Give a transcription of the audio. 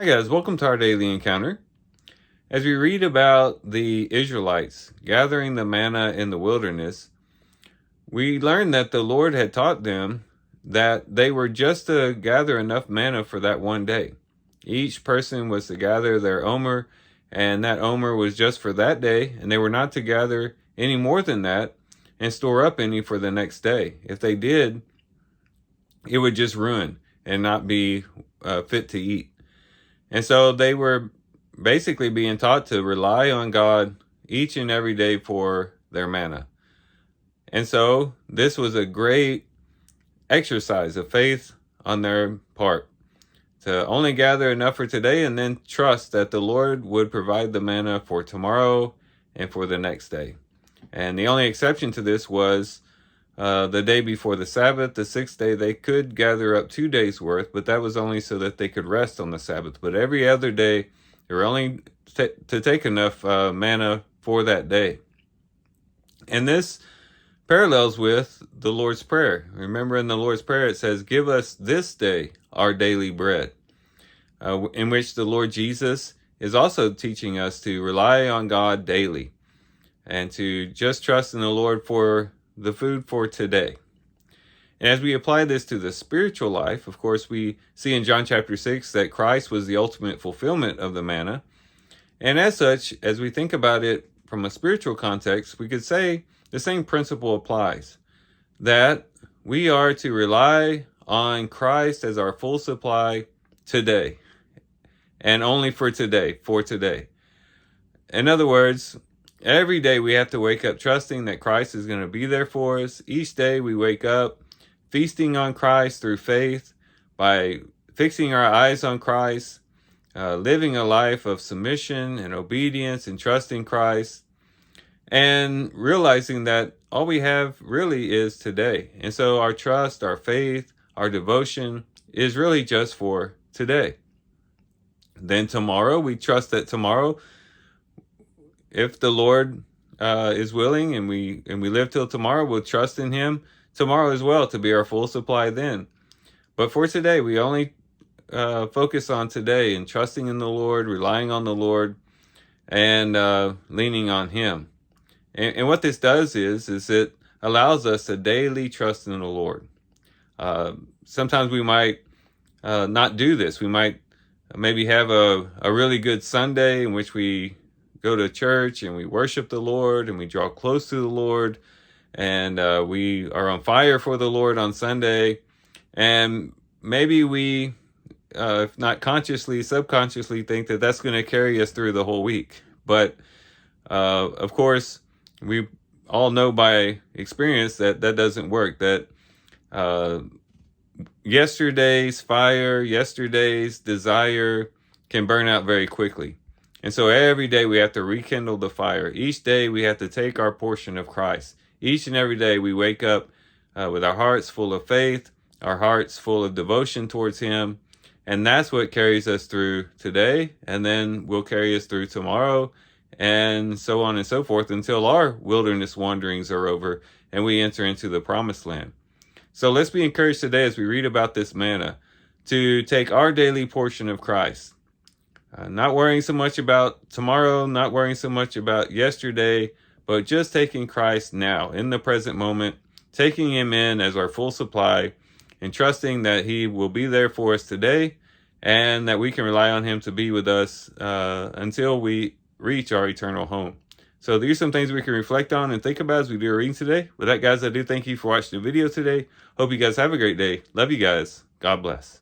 Hi guys, welcome to our daily encounter. As we read about the Israelites gathering the manna in the wilderness, we learn that the Lord had taught them that they were just to gather enough manna for that one day. Each person was to gather their omer, and that omer was just for that day, and they were not to gather any more than that and store up any for the next day. If they did, it would just ruin and not be fit to eat. And so they were basically being taught to rely on God each and every day for their manna. And so this was a great exercise of faith on their part to only gather enough for today and then trust that the Lord would provide the manna for tomorrow and for the next day. And the only exception to this was the day before the Sabbath, the sixth day. They could gather up 2 days worth, but that was only so that they could rest on the Sabbath. But every other day, they were only to take enough manna for that day. And this parallels with the Lord's Prayer. Remember, in the Lord's Prayer, it says, "Give us this day our daily bread," in which the Lord Jesus is also teaching us to rely on God daily and to just trust in the Lord for the food for today. And as we apply this to the spiritual life, of course, we see in John chapter 6 that Christ was the ultimate fulfillment of the manna. And as such, as we think about it from a spiritual context, we could say the same principle applies, that we are to rely on Christ as our full supply today, and only for today. In other words, every day we have to wake up trusting that Christ is going to be there for us. Each day we wake up feasting on Christ through faith by fixing our eyes on Christ, living a life of submission and obedience and trusting Christ, and realizing that all we have really is today. And so our trust, our faith, our devotion is really just for today. Then tomorrow, we trust that tomorrow, if the Lord is willing and we live till tomorrow, we'll trust in Him tomorrow as well to be our full supply then. But for today, we only focus on today and trusting in the Lord, relying on the Lord, and leaning on Him. And what this does is it allows us to daily trust in the Lord. Sometimes we might not do this. We might maybe have a really good Sunday in which we go to church and we worship the Lord and we draw close to the Lord, and we are on fire for the Lord on Sunday. And maybe we, if not consciously, subconsciously think that that's going to carry us through the whole week. But of course, we all know by experience that that doesn't work, that yesterday's fire, yesterday's desire can burn out very quickly. And so every day we have to rekindle the fire. Each day we have to take our portion of Christ. Each and every day we wake up with our hearts full of faith, our hearts full of devotion towards Him. And that's what carries us through today, and then will carry us through tomorrow, and so on and so forth until our wilderness wanderings are over and we enter into the promised land. So let's be encouraged today as we read about this manna to take our daily portion of Christ. Not worrying so much about tomorrow, not worrying so much about yesterday, but just taking Christ now, in the present moment, taking Him in as our full supply, and trusting that He will be there for us today, and that we can rely on Him to be with us until we reach our eternal home. So these are some things we can reflect on and think about as we do our reading today. With that, guys, I do thank you for watching the video today. Hope you guys have a great day. Love you guys. God bless.